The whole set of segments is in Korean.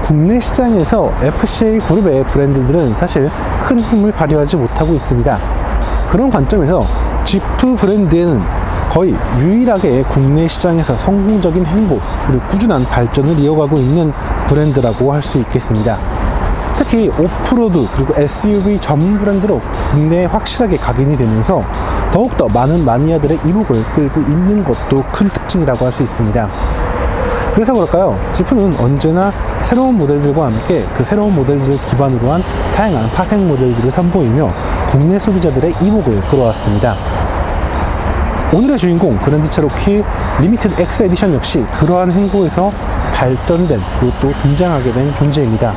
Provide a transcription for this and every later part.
국내 시장에서 FCA 그룹의 브랜드들은 사실 큰 힘을 발휘하지 못하고 있습니다. 그런 관점에서 지프 브랜드에는 거의 유일하게 국내 시장에서 성공적인 행보 그리고 꾸준한 발전을 이어가고 있는 브랜드라고 할 수 있겠습니다. 특히 오프로드 그리고 SUV 전문 브랜드로 국내에 확실하게 각인이 되면서 더욱더 많은 마니아들의 이목을 끌고 있는 것도 큰 특징이라고 할 수 있습니다. 그래서 그럴까요? 지프는 언제나 새로운 모델들과 함께 그 새로운 모델들을 기반으로 한 다양한 파생 모델들을 선보이며 국내 소비자들의 이목을 끌어왔습니다. 오늘의 주인공 그랜드 체로키 리미티드 X 에디션 역시 그러한 행보에서 발전된 그리고 또 등장하게 된 존재입니다.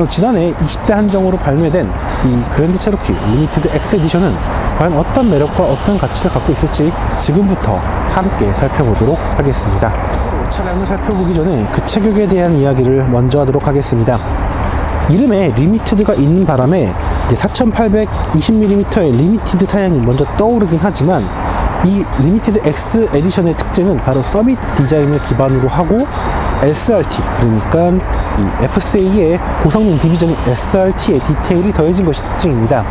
지난해 20대 한정으로 발매된 이 그랜드 체로키 리미티드 X 에디션은 과연 어떤 매력과 어떤 가치를 갖고 있을지 지금부터 함께 살펴보도록 하겠습니다. 차량을 살펴보기 전에 그 체격에 대한 이야기를 먼저 하도록 하겠습니다. 이름에 리미티드가 있는 바람에 4820mm의 리미티드 사양이 먼저 떠오르긴 하지만 이 리미티드 X 에디션의 특징은 바로 서밋 디자인을 기반으로 하고 SRT, 그러니까 이 FCA의 고성능 디비전인 SRT의 디테일이 더해진 것이 특징입니다.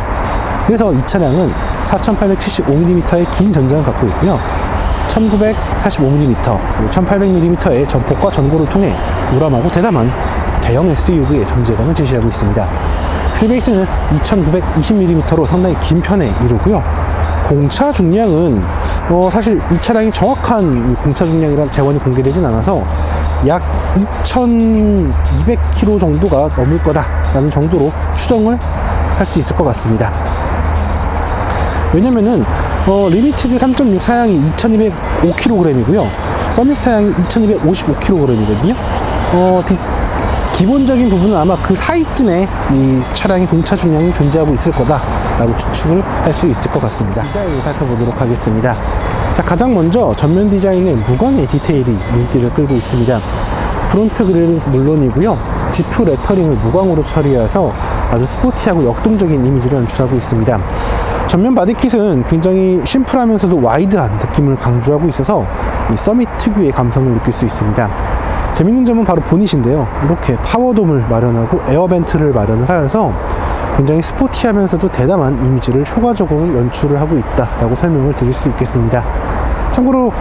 그래서 이 차량은 4875mm의 긴 전장을 갖고 있고요. 1945mm, 그리고 1800mm의 전폭과 전고를 통해 우람하고 대담한 대형 SUV의 존재감을 제시하고 있습니다. 휠베이스는 2920mm로 상당히 긴 편에 이르고요. 공차 중량은 사실 이 차량이 정확한 공차 중량이란 재원이 공개되진 않아서 약 2200km 정도가 넘을 거다라는 정도로 추정을 할 수 있을 것 같습니다. 왜냐면은 리미티드 3.6 사양이 2205kg이고요. 서밋 사양이 2255kg이거든요. 기본적인 부분은 아마 그 사이쯤에 이 차량의 공차 중량이 존재하고 있을 거다라고 추측을 할 수 있을 것 같습니다. 디자인을 살펴보도록 하겠습니다. 자, 가장 먼저 전면 디자인의 무광의 디테일이 눈길을 끌고 있습니다. 프론트 그릴은 물론이고요. 지프 레터링을 무광으로 처리해서 아주 스포티하고 역동적인 이미지를 연출하고 있습니다. 전면 바디킷은 굉장히 심플하면서도 와이드한 느낌을 강조하고 있어서 이 서밋 특유의 감성을 느낄 수 있습니다. 재밌는 점은 바로 보닛인데요. 이렇게 파워돔을 마련하고 에어벤트를 마련을 하여서 굉장히 스포티하면서도 대담한 이미지를 효과적으로 연출을 하고 있다라고 설명을 드릴 수 있겠습니다. 참고로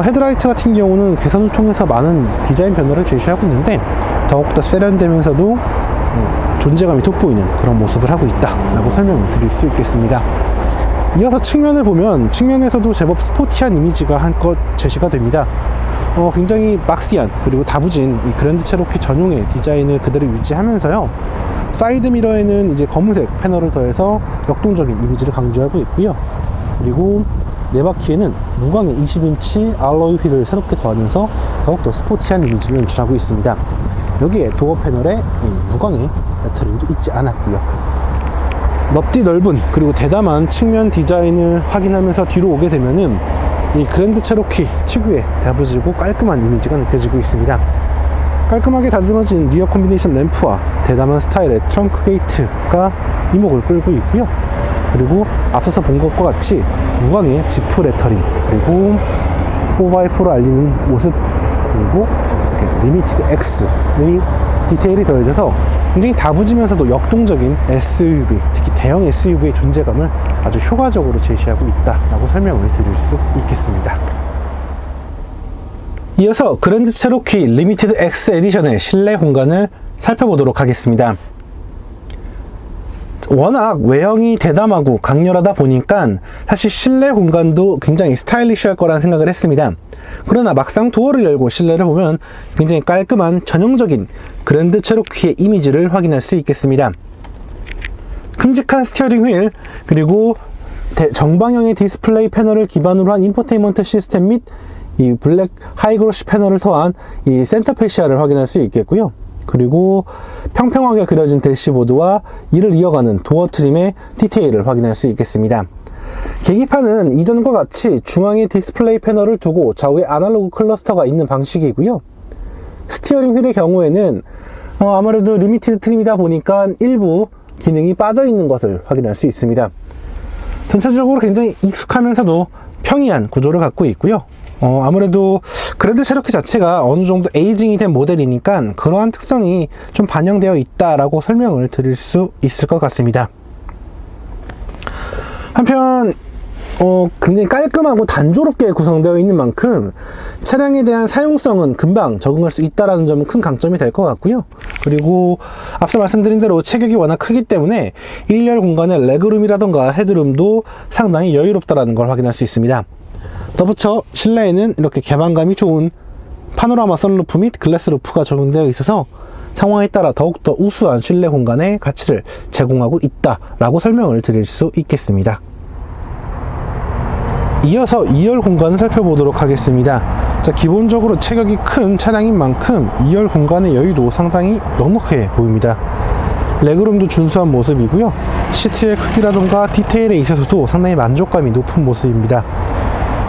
헤드라이트 같은 경우는 개선을 통해서 많은 디자인 변화를 제시하고 있는데 더욱더 세련되면서도 존재감이 돋보이는 그런 모습을 하고 있다라고 설명을 드릴 수 있겠습니다. 이어서 측면을 보면 측면에서도 제법 스포티한 이미지가 한껏 제시가 됩니다. 굉장히 막시한 그리고 다부진 이 그랜드 체로키 전용의 디자인을 그대로 유지하면서요. 사이드 미러에는 이제 검은색 패널을 더해서 역동적인 이미지를 강조하고 있고요. 그리고 네 바퀴에는 무광의 20인치 알로이 휠을 새롭게 더하면서 더욱더 스포티한 이미지를 연출하고 있습니다. 여기에 도어 패널에 이 무광의 레터링도 있지 않았고요. 넙디 넓은 그리고 대담한 측면 디자인을 확인하면서 뒤로 오게 되면은 이 그랜드 체로키 특유의 다부지고 깔끔한 이미지가 느껴지고 있습니다. 깔끔하게 다듬어진 리어 콤비네이션 램프와 대담한 스타일의 트렁크 게이트가 이목을 끌고 있고요. 그리고 앞서서 본 것과 같이 무광의 지프 레터링 그리고 4x4로 알리는 모습 그리고 이렇게 리미티드 X의 디테일이 더해져서 굉장히 다부지면서도 역동적인 SUV, 특히 대형 SUV의 존재감을 아주 효과적으로 제시하고 있다라고 설명을 드릴 수 있겠습니다. 이어서 그랜드 체로키 리미티드 X 에디션의 실내 공간을 살펴보도록 하겠습니다. 워낙 외형이 대담하고 강렬하다 보니까 사실 실내 공간도 굉장히 스타일리시할 거란 생각을 했습니다. 그러나 막상 도어를 열고 실내를 보면 굉장히 깔끔한 전형적인 그랜드 체로키의 이미지를 확인할 수 있겠습니다. 큼직한 스티어링 휠 그리고 정방형의 디스플레이 패널을 기반으로 한 인포테인먼트 시스템 및 이 블랙 하이그로시 패널을 더한 이 센터 페시아를 확인할 수 있겠고요. 그리고 평평하게 그려진 대시보드와 이를 이어가는 도어 트림의 디테일을 확인할 수 있겠습니다. 계기판은 이전과 같이 중앙에 디스플레이 패널을 두고 좌우에 아날로그 클러스터가 있는 방식이고요. 스티어링 휠의 경우에는 아무래도 리미티드 트림이다 보니까 일부 기능이 빠져 있는 것을 확인할 수 있습니다. 전체적으로 굉장히 익숙하면서도 평이한 구조를 갖고 있고요. 아무래도 그랜드 체로키 자체가 어느 정도 에이징이 된 모델이니까 그러한 특성이 좀 반영되어 있다라고 설명을 드릴 수 있을 것 같습니다. 한편 굉장히 깔끔하고 단조롭게 구성되어 있는 만큼 차량에 대한 사용성은 금방 적응할 수 있다는 점은 큰 강점이 될 것 같고요. 그리고 앞서 말씀드린 대로 체격이 워낙 크기 때문에 1열 공간의 레그룸이라던가 헤드룸도 상당히 여유롭다는 걸 확인할 수 있습니다. 덧붙여 실내에는 이렇게 개방감이 좋은 파노라마 선루프 및 글래스 루프가 적용되어 있어서 상황에 따라 더욱더 우수한 실내 공간의 가치를 제공하고 있다라고 설명을 드릴 수 있겠습니다. 이어서 2열 공간을 살펴보도록 하겠습니다. 자, 기본적으로 체격이 큰 차량인 만큼 2열 공간의 여유도 상당히 넉넉해 보입니다. 레그룸도 준수한 모습이고요. 시트의 크기라던가 디테일에 있어서도 상당히 만족감이 높은 모습입니다.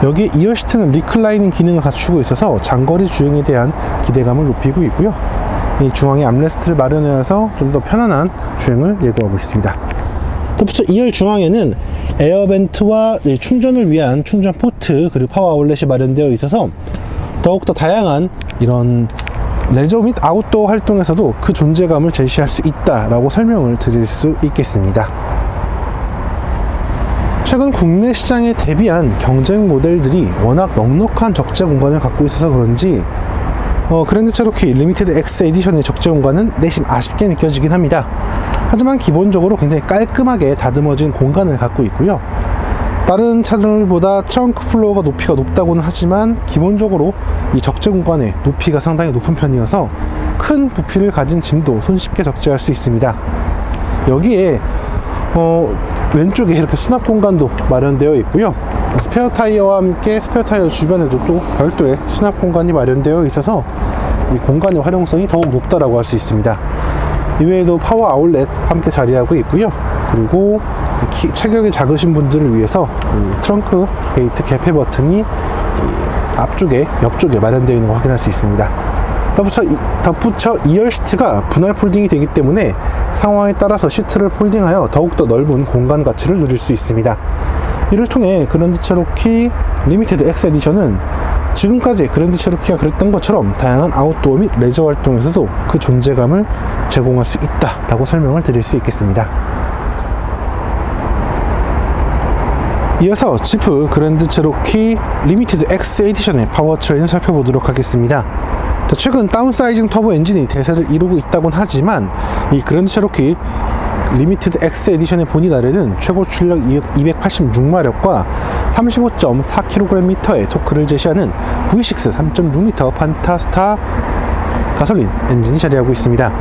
여기에 2열 시트는 리클라이닝 기능을 갖추고 있어서 장거리 주행에 대한 기대감을 높이고 있고요. 이 중앙에 암레스트를 마련하여서 좀 더 편안한 주행을 예고하고 있습니다. 덧붙여 2열 중앙에는 에어벤트와 충전을 위한 충전 포트 그리고 파워 아울렛이 마련되어 있어서 더욱더 다양한 이런 레저 및 아웃도어 활동에서도 그 존재감을 제시할 수 있다라고 설명을 드릴 수 있겠습니다. 최근 국내 시장에 대비한 경쟁 모델들이 워낙 넉넉한 적재 공간을 갖고 있어서 그런지 그랜드 체로키 리미티드 X 에디션의 적재 공간은 내심 아쉽게 느껴지긴 합니다. 하지만 기본적으로 굉장히 깔끔하게 다듬어진 공간을 갖고 있고요. 다른 차들보다 트렁크 플로어가 높이가 높다고는 하지만 기본적으로 이 적재 공간의 높이가 상당히 높은 편이어서 큰 부피를 가진 짐도 손쉽게 적재할 수 있습니다. 여기에 왼쪽에 이렇게 수납 공간도 마련되어 있고요. 스페어 타이어와 함께 스페어 타이어 주변에도 또 별도의 수납 공간이 마련되어 있어서 이 공간의 활용성이 더욱 높다라고 할 수 있습니다. 이외에도 파워 아울렛 함께 자리하고 있고요. 그리고 체격이 작으신 분들을 위해서 이 트렁크 게이트 개폐 버튼이 앞쪽에 옆쪽에 마련되어 있는 걸 확인할 수 있습니다. 덧붙여 2열 시트가 분할 폴딩이 되기 때문에 상황에 따라서 시트를 폴딩하여 더욱더 넓은 공간 가치를 누릴 수 있습니다. 이를 통해 그랜드 체로키 리미티드 X 에디션은 지금까지 그랜드 체로키가 그랬던 것처럼 다양한 아웃도어 및 레저 활동에서도 그 존재감을 제공할 수 있다라고 설명을 드릴 수 있겠습니다. 이어서 지프 그랜드 체로키 리미티드 X 에디션의 파워트레인을 살펴보도록 하겠습니다. 최근 다운사이징 터보 엔진이 대세를 이루고 있다곤 하지만 이 그랜드 체로키 리미티드 X 에디션의 본이 다르는 최고 출력 286마력과 35.4kgm의 토크를 제시하는 V6 3.6L 판타스타 가솔린 엔진이 자리하고 있습니다.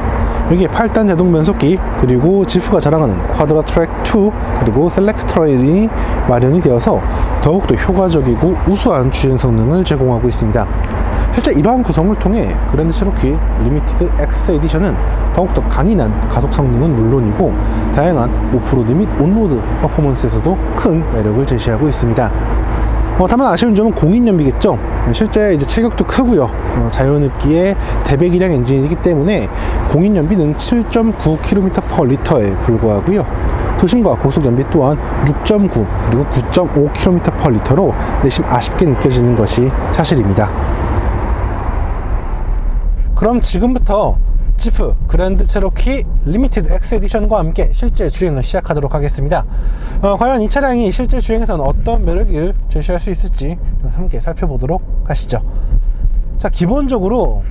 여기에 8단 제동 변속기 그리고 지프가 자랑하는 쿼드라 트랙 2 그리고 셀렉트 트레일이 마련이 되어서 더욱더 효과적이고 우수한 주행 성능을 제공하고 있습니다. 실제 이러한 구성을 통해 그랜드 체로키 리미티드 X 에디션은 더욱더 강인한 가속 성능은 물론이고 다양한 오프로드 및 온로드 퍼포먼스에서도 큰 매력을 제시하고 있습니다. 다만 아쉬운 점은 공인연비겠죠. 실제 이제 체격도 크고요. 자연흡기의 대배기량 엔진이기 때문에 공인연비는 7.9km/L에 불과하고요. 도심과 고속연비 또한 6.9 그리고 9.5km/L로 내심 아쉽게 느껴지는 것이 사실입니다. 그럼 지금부터 지프 그랜드 체로키 리미티드 X 에디션과 함께 실제 주행을 시작하도록 하겠습니다. 과연 이 차량이 실제 주행에서는 어떤 매력을 제시할 수 있을지 함께 살펴보도록 하시죠. 자, 기본적으로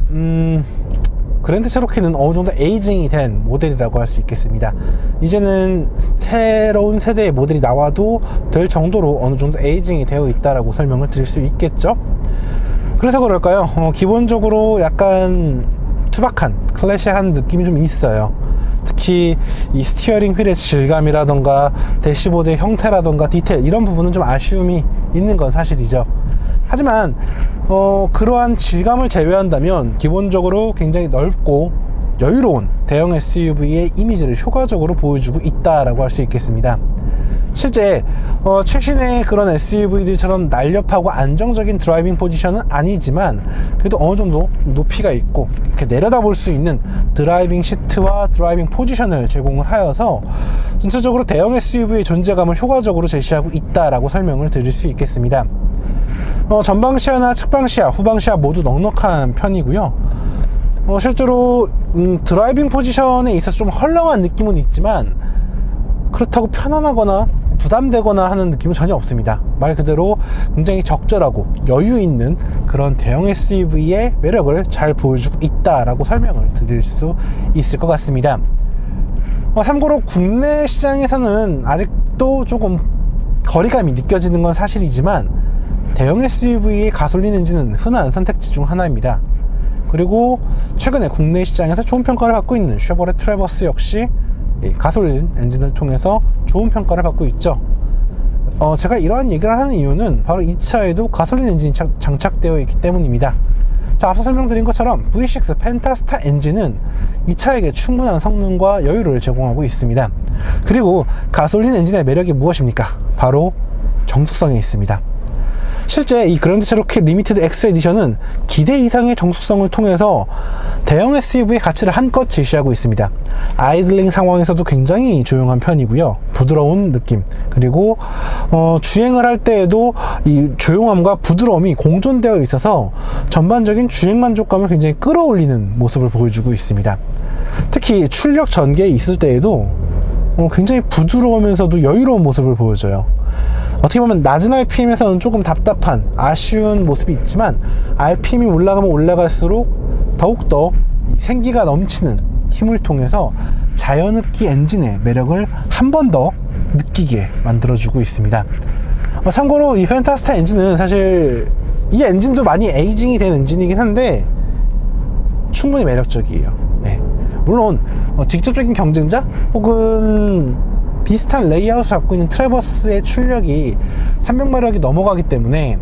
그랜드 체로키는 어느 정도 에이징이 된 모델이라고 할 수 있겠습니다. 이제는 새로운 세대의 모델이 나와도 될 정도로 어느 정도 에이징이 되어 있다라고 설명을 드릴 수 있겠죠. 그래서 그럴까요? 기본적으로 약간 투박한 클래시한 느낌이 좀 있어요. 특히 이 스티어링 휠의 질감이라던가 대시보드의 형태라던가 디테일 이런 부분은 좀 아쉬움이 있는 건 사실이죠. 하지만 그러한 질감을 제외한다면 기본적으로 굉장히 넓고 여유로운 대형 SUV의 이미지를 효과적으로 보여주고 있다라고 할 수 있겠습니다. 실제 최신의 그런 SUV들처럼 날렵하고 안정적인 드라이빙 포지션은 아니지만 그래도 어느 정도 높이가 있고 이렇게 내려다볼 수 있는 드라이빙 시트와 드라이빙 포지션을 제공을 하여서 전체적으로 대형 SUV의 존재감을 효과적으로 제시하고 있다라고 설명을 드릴 수 있겠습니다. 전방시야나 측방시야, 후방시야 모두 넉넉한 편이고요. 실제로 드라이빙 포지션에 있어서 좀 헐렁한 느낌은 있지만 그렇다고 편안하거나 부담되거나 하는 느낌은 전혀 없습니다. 말 그대로 굉장히 적절하고 여유 있는 그런 대형 SUV의 매력을 잘 보여주고 있다라고 설명을 드릴 수 있을 것 같습니다. 참고로 국내 시장에서는 아직도 조금 거리감이 느껴지는 건 사실이지만 대형 SUV의 가솔린 엔진은 흔한 선택지 중 하나입니다. 그리고 최근에 국내 시장에서 좋은 평가를 받고 있는 쉐보레 트래버스 역시 가솔린 엔진을 통해서 좋은 평가를 받고 있죠. 제가 이러한 얘기를 하는 이유는 바로 이 차에도 가솔린 엔진이 장착되어 있기 때문입니다. 자, 앞서 설명드린 것처럼 V6 펜타스타 엔진은 이 차에게 충분한 성능과 여유를 제공하고 있습니다. 그리고 가솔린 엔진의 매력이 무엇입니까? 바로 정숙성에 있습니다. 실제 이 그랜드 체로키 리미티드 X 에디션은 기대 이상의 정숙성을 통해서 대형 SUV의 가치를 한껏 제시하고 있습니다. 아이들링 상황에서도 굉장히 조용한 편이고요. 부드러운 느낌, 그리고 주행을 할 때에도 이 조용함과 부드러움이 공존되어 있어서 전반적인 주행 만족감을 굉장히 끌어올리는 모습을 보여주고 있습니다. 특히 출력 전개에 있을 때에도 굉장히 부드러우면서도 여유로운 모습을 보여줘요. 어떻게 보면 낮은 RPM에서는 조금 답답한 아쉬운 모습이 있지만 RPM이 올라가면 올라갈수록 더욱더 생기가 넘치는 힘을 통해서 자연흡기 엔진의 매력을 한 번 더 느끼게 만들어주고 있습니다. 참고로 이 펜타스타 엔진은 사실 이 엔진도 많이 에이징이 된 엔진이긴 한데 충분히 매력적이에요. 네. 물론 직접적인 경쟁자 혹은 비슷한 레이아웃을 갖고 있는 트래버스의 출력이 300마력이 넘어가기 때문에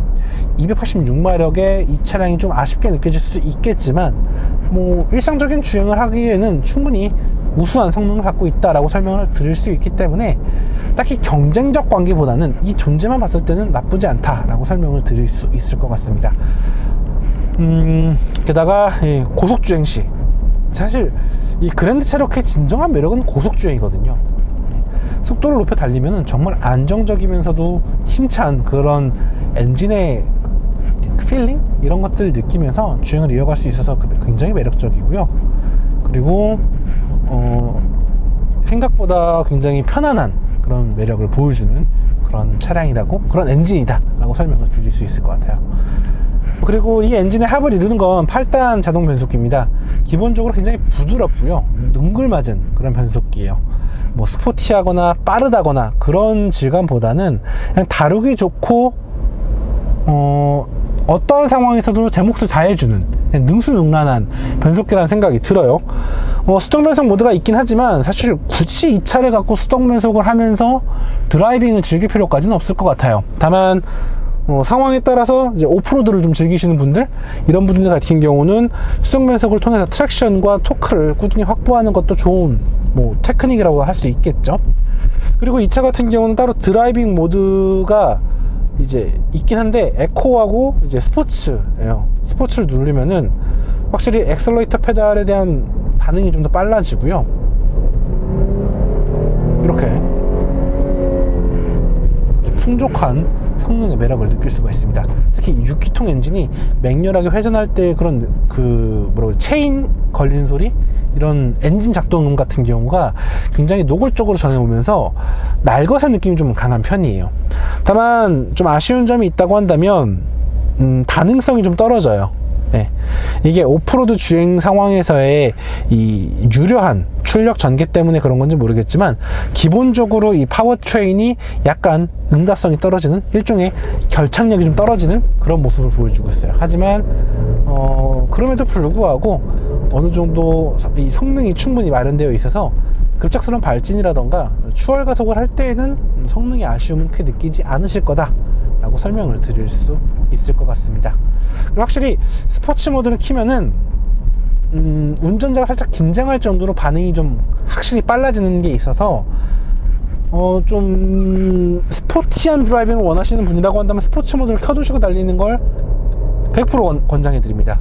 286마력의 이 차량이 좀 아쉽게 느껴질 수 있겠지만 일상적인 주행을 하기에는 충분히 우수한 성능을 갖고 있다라고 설명을 드릴 수 있기 때문에 딱히 경쟁적 관계보다는 이 존재만 봤을 때는 나쁘지 않다라고 설명을 드릴 수 있을 것 같습니다. 게다가 고속주행 시 사실 이 그랜드 체로키의 진정한 매력은 고속주행이거든요. 속도를 높여 달리면 정말 안정적이면서도 힘찬 그런 엔진의 필링? 이런 것들을 느끼면서 주행을 이어갈 수 있어서 굉장히 매력적이고요. 그리고 생각보다 굉장히 편안한 그런 매력을 보여주는 그런 차량이라고, 그런 엔진이다 라고 설명을 드릴 수 있을 것 같아요. 그리고 이 엔진의 합을 이루는 건 8단 자동 변속기입니다. 기본적으로 굉장히 부드럽고요, 능글맞은 그런 변속기예요. 스포티하거나 빠르다거나 그런 질감보다는 그냥 다루기 좋고 어떠한 상황에서도 제 몫을 다해주는 능수능란한 변속기라는 생각이 들어요. 수동 변속 모드가 있긴 하지만 사실 굳이 이 차를 갖고 수동 변속을 하면서 드라이빙을 즐길 필요까지는 없을 것 같아요. 다만 상황에 따라서 이제 오프로드를 좀 즐기시는 분들, 이런 분들 같은 경우는 수동 변속을 통해서 트랙션과 토크를 꾸준히 확보하는 것도 좋은 테크닉이라고 할 수 있겠죠. 그리고 이 차 같은 경우는 따로 드라이빙 모드가 이제 있긴 한데 에코하고 이제 스포츠예요. 스포츠를 누르면은 확실히 엑셀러레이터 페달에 대한 반응이 좀 더 빨라지고요. 이렇게 풍족한 성능의 매력을 느낄 수가 있습니다. 특히 6기통 엔진이 맹렬하게 회전할 때 그런 체인 걸리는 소리, 이런 엔진 작동음 같은 경우가 굉장히 노골적으로 전해오면서 날것의 느낌이 좀 강한 편이에요. 다만 좀 아쉬운 점이 있다고 한다면 가능성이 좀 떨어져요. 네. 이게 오프로드 주행 상황에서의 이 유려한 출력 전개 때문에 그런 건지 모르겠지만 기본적으로 이 파워트레인이 약간 응답성이 떨어지는, 일종의 결착력이 좀 떨어지는 그런 모습을 보여주고 있어요. 하지만 그럼에도 불구하고 어느 정도 이 성능이 충분히 마련되어 있어서 급작스러운 발진이라던가 추월 가속을 할 때에는 성능의 아쉬움은 크게 느끼지 않으실 거다 라고 설명을 드릴 수 있을 것 같습니다. 그리고 확실히 스포츠 모드를 키면은 운전자가 살짝 긴장할 정도로 반응이 좀 확실히 빨라지는 게 있어서 좀 스포티한 드라이빙을 원하시는 분이라고 한다면 스포츠 모드를 켜두시고 달리는 걸 100% 권장해 드립니다.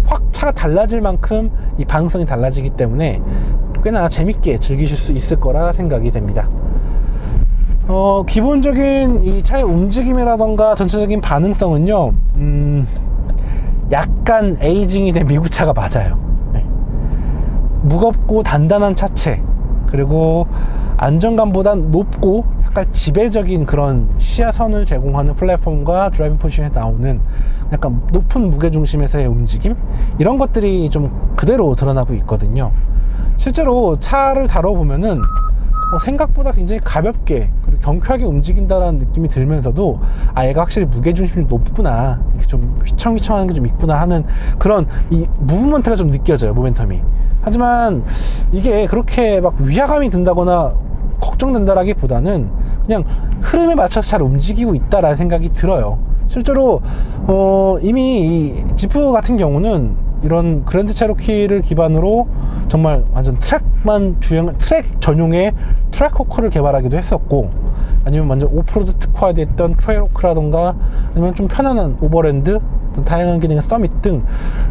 확 차가 달라질 만큼 이 반응성이 달라지기 때문에 꽤나 재밌게 즐기실 수 있을 거라 생각이 됩니다. 기본적인 이 차의 움직임이라던가 전체적인 반응성은요, 약간 에이징이 된 미국 차가 맞아요. 네. 무겁고 단단한 차체, 그리고 안정감보단 높고 약간 지배적인 그런 시야선을 제공하는 플랫폼과 드라이빙 포지션에 나오는 약간 높은 무게중심에서의 움직임, 이런 것들이 좀 그대로 드러나고 있거든요. 실제로 차를 다뤄보면은 생각보다 굉장히 가볍게 그리고 경쾌하게 움직인다라는 느낌이 들면서도 얘가 확실히 무게중심이 높구나, 이렇게 좀 휘청휘청하는 게 좀 있구나 하는 그런 이 무브먼트가 좀 느껴져요, 모멘텀이. 하지만 이게 그렇게 막 위화감이 든다거나 걱정된다라기보다는 그냥 흐름에 맞춰서 잘 움직이고 있다라는 생각이 들어요. 실제로 이미 이 지프 같은 경우는 이런 그랜드 체로키를 기반으로 정말 완전 트랙 전용의 트랙호크를 개발하기도 했었고, 아니면 완전 오프로드 특화됐던 트레일호크라던가, 아니면 좀 편안한 오버랜드, 다양한 기능의 서밋 등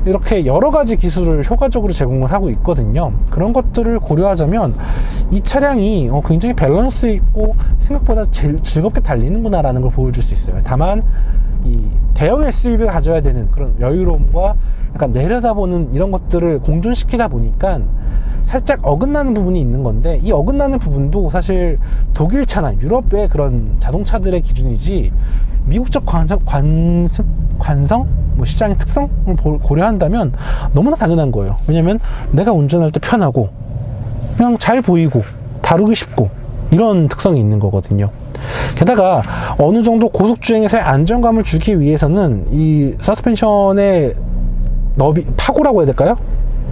이렇게 여러 가지 기술을 효과적으로 제공을 하고 있거든요. 그런 것들을 고려하자면 이 차량이 굉장히 밸런스 있고 생각보다 즐겁게 달리는구나 라는 걸 보여줄 수 있어요. 다만 이 대형 SUV가 가져야 되는 그런 여유로움과 약간 내려다보는 이런 것들을 공존시키다 보니까 살짝 어긋나는 부분이 있는 건데, 이 어긋나는 부분도 사실 독일차나 유럽의 그런 자동차들의 기준이지 미국적 관성? 시장의 특성을 고려한다면 너무나 당연한 거예요. 왜냐면 내가 운전할 때 편하고 그냥 잘 보이고 다루기 쉽고 이런 특성이 있는 거거든요. 게다가 어느 정도 고속주행에서의 안정감을 주기 위해서는 이 서스펜션의 파고라고 해야 될까요?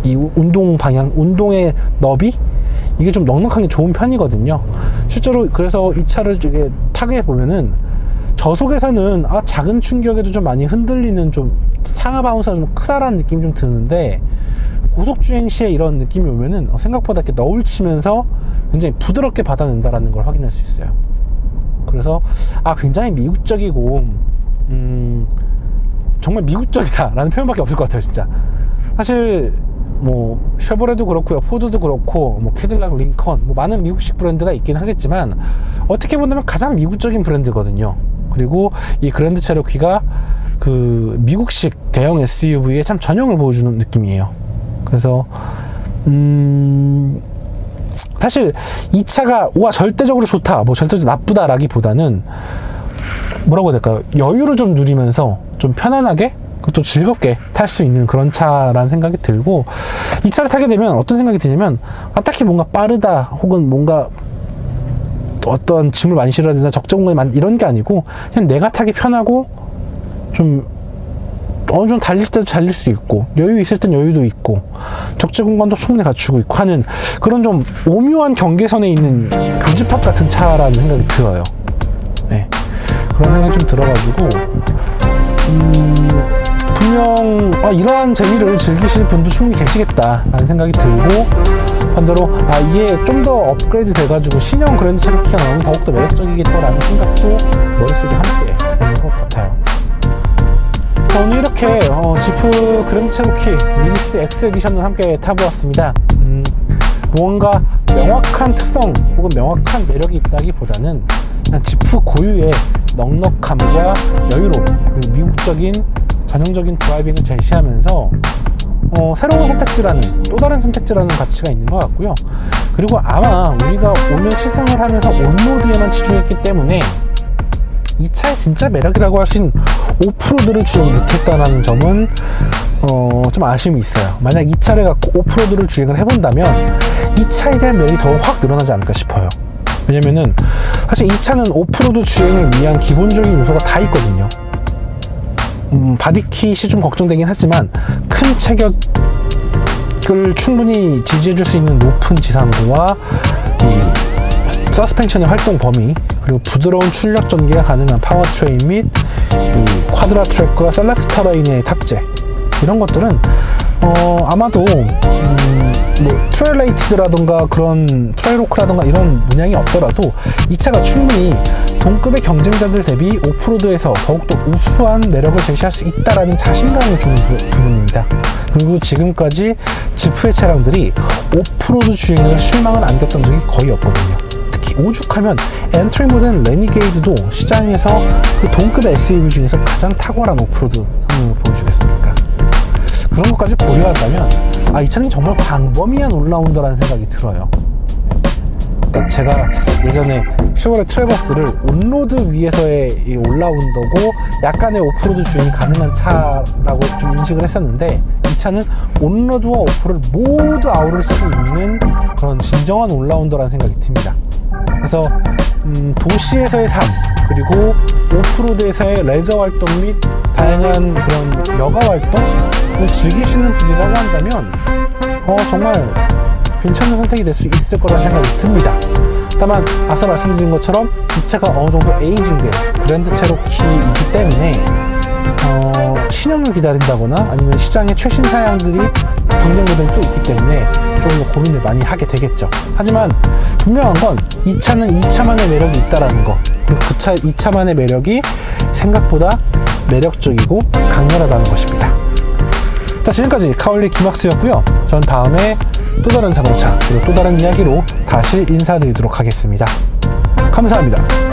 이 운동의 너비? 이게 좀 넉넉한 게 좋은 편이거든요. 실제로 그래서 이 차를 이렇게 타게 보면은 저속에서는 작은 충격에도 좀 많이 흔들리는, 좀 상하 바운스가 좀 크다라는 느낌이 좀 드는데, 고속주행 시에 이런 느낌이 오면은 생각보다 이렇게 너울 치면서 굉장히 부드럽게 받아낸다라는 걸 확인할 수 있어요. 그래서 굉장히 미국적이고 정말 미국적이다라는 표현밖에 없을 것 같아요, 진짜. 사실 쉐보레도 그렇고요, 포드도 그렇고, 캐딜락, 링컨, 많은 미국식 브랜드가 있긴 하겠지만 어떻게 보면 가장 미국적인 브랜드거든요. 그리고 이 그랜드 체로키가 그 미국식 대형 SUV의 참 전형을 보여주는 느낌이에요. 그래서 사실 이 차가 절대적으로 좋다, 절대적으로 나쁘다라기보다는 뭐라고 해야 될까요? 여유를 좀 누리면서 좀 편안하게 또 즐겁게 탈 수 있는 그런 차라는 생각이 들고, 이 차를 타게 되면 어떤 생각이 드냐면 딱히 뭔가 빠르다 혹은 뭔가 어떤 짐을 많이 실어야 되나 적정공간이 이런 게 아니고, 그냥 내가 타기 편하고 좀 어느 정도 달릴 때도 달릴 수 있고, 여유 있을 땐 여유도 있고, 적재 공간도 충분히 갖추고 있고 하는 그런 좀 오묘한 경계선에 있는 교집합 같은 차라는 생각이 들어요. 네. 그런 생각이 좀 들어가지고 분명 이러한 재미를 즐기시는 분도 충분히 계시겠다라는 생각이 들고, 반대로 이게 좀 더 업그레이드 돼가지고 신형 그랜드 체로키가 나오면 더욱더 매력적이겠다라는 생각도 머릿속에 함께 드는 것 같아요. 오늘 이렇게 지프 그랜드 체로키 리미티드 X 에디션을 함께 타보았습니다. 무언가 명확한 특성 혹은 명확한 매력이 있다기보다는 그냥 지프 고유의 넉넉함과 여유로움, 그리고 미국적인 전형적인 드라이빙을 제시하면서 새로운 선택지라는, 또 다른 선택지라는 가치가 있는 것 같고요. 그리고 아마 우리가 오늘 시승을 하면서 온로드에만 치중했기 때문에 이 차의 진짜 매력이라고 할 수 있는 오프로드를 주행 못했다는 점은 좀 아쉬움이 있어요. 만약 이 차를 갖고 오프로드를 주행을 해본다면 이 차에 대한 매력이 더욱 확 늘어나지 않을까 싶어요. 왜냐면은 사실 이 차는 오프로드 주행을 위한 기본적인 요소가 다 있거든요. 바디킷이 좀 걱정되긴 하지만 큰 체격을 충분히 지지해줄 수 있는 높은 지상고와 이 서스펜션의 활동 범위, 그리고 부드러운 출력 전개가 가능한 파워트레인 및 이 쿼드라 트랙과 셀렉트 터레인의 탑재, 이런 것들은 아마도 트레일레이티드라던가 그런 트레일호크라던가 이런 문양이 없더라도 이 차가 충분히 동급의 경쟁자들 대비 오프로드에서 더욱더 우수한 매력을 제시할 수 있다라는 자신감을 주는 부분입니다. 그리고 지금까지 지프의 차량들이 오프로드 주행에서 실망을 안겼던 적이 거의 없거든요. 특히 오죽하면 엔트리 모델 레니게이드도 시장에서 그 동급 SUV 중에서 가장 탁월한 오프로드 성능을 보여주겠습니까? 그런 것까지 고려한다면 이 차는 정말 광범위한 올라운더라는 생각이 들어요. 그러니까 제가 예전에 쉐보레 트래버스를 온로드 위에서의 이 올라운더고 약간의 오프로드 주행이 가능한 차라고 좀 인식을 했었는데, 이 차는 온로드와 오프를 모두 아우를 수 있는 그런 진정한 올라운더라는 생각이 듭니다. 그래서 도시에서의 삶, 그리고 오프로드에서의 레저 활동 및 다양한 그런 여가 활동을 즐기시는 분이라고 한다면 정말 괜찮은 선택이 될 수 있을 거라는 생각이 듭니다. 다만 앞서 말씀드린 것처럼 이 차가 어느 정도 에이징된 그랜드 체로키이기 때문에 신형을 기다린다거나 아니면 시장의 최신 사양들이 경쟁 모델이 또 있기 때문에 조금 더 고민을 많이 하게 되겠죠. 하지만 분명한 건 이 차는 이 차만의 매력이 있다라는 거, 그리고 이 차만의 매력이 생각보다 매력적이고 강렬하다는 것입니다. 자, 지금까지 카올리 김학수였고요. 전 다음에 또 다른 자동차 그리고 또 다른 이야기로 다시 인사드리도록 하겠습니다. 감사합니다.